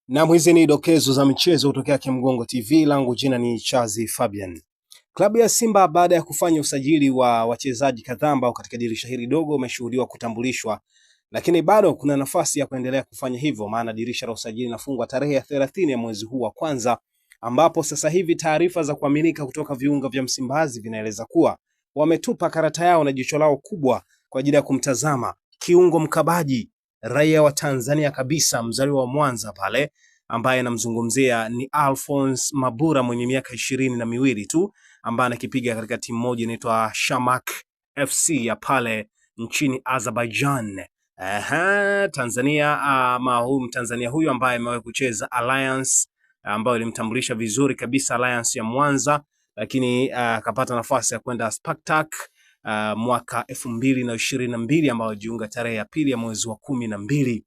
Na hizi ni dokezo za michezo kutokea Kimgongo TV, langu jina ni Chazi Fabian. Klabu ya Simba baada ya kufanya usajili wa wachezaji kadhaa ambao katika dirisha hili dogo umeshuhudiwa kutambulishwa, lakini bado kuna nafasi ya kuendelea kufanya hivyo, maana dirisha la usajili linafungwa tarehe ya 30 ya mwezi huu wa kwanza, ambapo sasa hivi taarifa za kuaminika kutoka viunga vya Msimbazi vinaeleza kuwa wametupa karata yao na jicho lao kubwa kwa ajili ya kumtazama kiungo mkabaji raia wa Tanzania kabisa, mzaliwa wa Mwanza pale, ambaye namzungumzia ni Alphonce Mabura mwenye miaka 22 tu, ambaye anakipiga katika timu moja inaitwa Shamak FC ya pale nchini Azerbaijan. Tanzania, Mtanzania huyu ambaye amewahi kucheza Alliance, ambayo ilimtambulisha vizuri kabisa Alliance ya Mwanza, lakini akapata nafasi ya kwenda Spartak mwaka 2022 ambao jiunga tarehe ya 2 ya mwezi wa 12.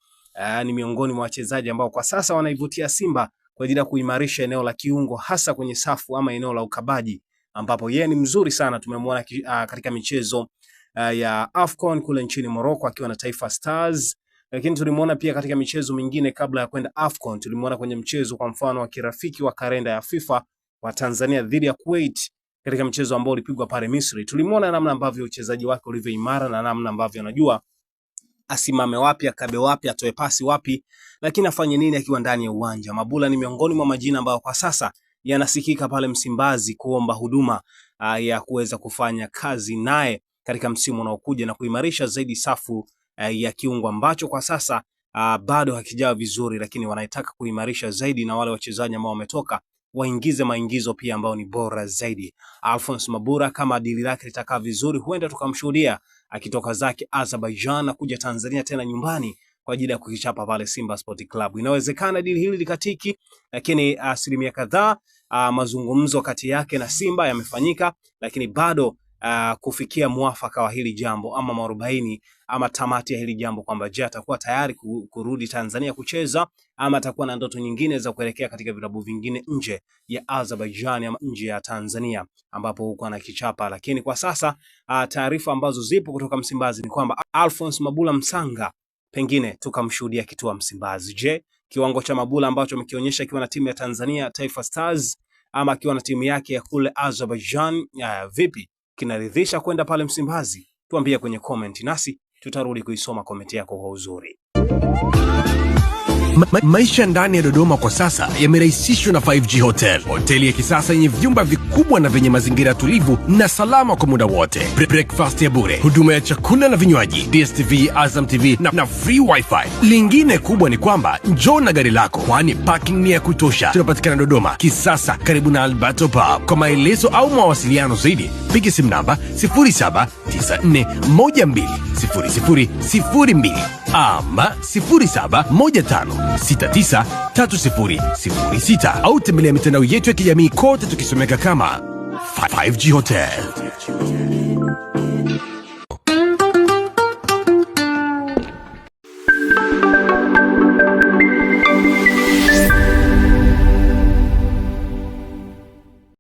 Ni miongoni mwa wachezaji ambao kwa sasa wanaivutia Simba kwa ajili ya kuimarisha eneo la kiungo, hasa kwenye safu ama eneo la ukabaji, ambapo yeye ni mzuri sana. Tumemwona katika michezo ya AFCON kule nchini Morocco akiwa na Taifa Stars, lakini tulimuona pia katika michezo mingine kabla ya kwenda AFCON. Tulimuona kwenye mchezo kwa mfano wa kirafiki wa kalenda ya FIFA wa Tanzania dhidi ya Kuwait, katika mchezo ambao ulipigwa pale Misri. Tulimuona namna ambavyo uchezaji wake ulivyo imara na namna ambavyo anajua asimame wapi, akabe wapi, atoe pasi wapi, lakini afanye nini akiwa ndani ya uwanja. Mabula ni miongoni mwa majina ambayo kwa sasa yanasikika pale Msimbazi kuomba huduma ya kuweza kufanya kazi naye katika msimu unaokuja na kuimarisha zaidi safu ya kiungo ambacho kwa sasa bado hakijawa vizuri, lakini wanaitaka kuimarisha zaidi na wale wachezaji ambao wametoka waingize maingizo pia ambao ni bora zaidi. Alphonce Mabura, kama dili lake litakaa vizuri, huenda tukamshuhudia akitoka zake Azerbaijan na kuja Tanzania tena nyumbani kwa ajili ya kukichapa pale Simba Sport Club. Inawezekana dili hili likatiki, lakini asilimia kadhaa mazungumzo kati yake na Simba yamefanyika, lakini bado kufikia mwafaka wa hili jambo ama 40 ama tamati ya hili jambo, kwamba je, atakuwa tayari kurudi Tanzania kucheza ama atakuwa na ndoto nyingine za kuelekea katika vilabu vingine nje ya Azerbaijan ama nje ya Tanzania ambapo huko anakichapa. Lakini kwa sasa taarifa ambazo zipo kutoka Msimbazi ni kwamba Alphonce Mabula Msanga pengine tukamshuhudia kitua Msimbazi. Je, kiwango cha Mabula ambacho amekionyesha akiwa na timu ya Tanzania Taifa Stars ama akiwa na timu yake ya kule Azerbaijan vipi? Kinaridhisha kwenda pale Msimbazi? Tuambie kwenye comment nasi tutarudi kuisoma comment yako kwa uzuri. Maisha ndani ya Dodoma kwa sasa yamerahisishwa na 5G Hotel. Hoteli ya kisasa yenye vyumba vikubwa na vyenye mazingira tulivu na salama kwa muda wote. Breakfast ya bure, huduma ya chakula na vinywaji, DStv, Azam TV na free wifi. Lingine kubwa ni kwamba njoo na gari lako, kwani parking ni ya kutosha. Tunapatikana Dodoma Kisasa karibu na Alberto Pub. Kwa maelezo au mawasiliano zaidi piga simu namba 0794120002 ama 0715693006 au tembelea mitandao yetu ya kijamii kote tukisomeka kama 5G Hotel.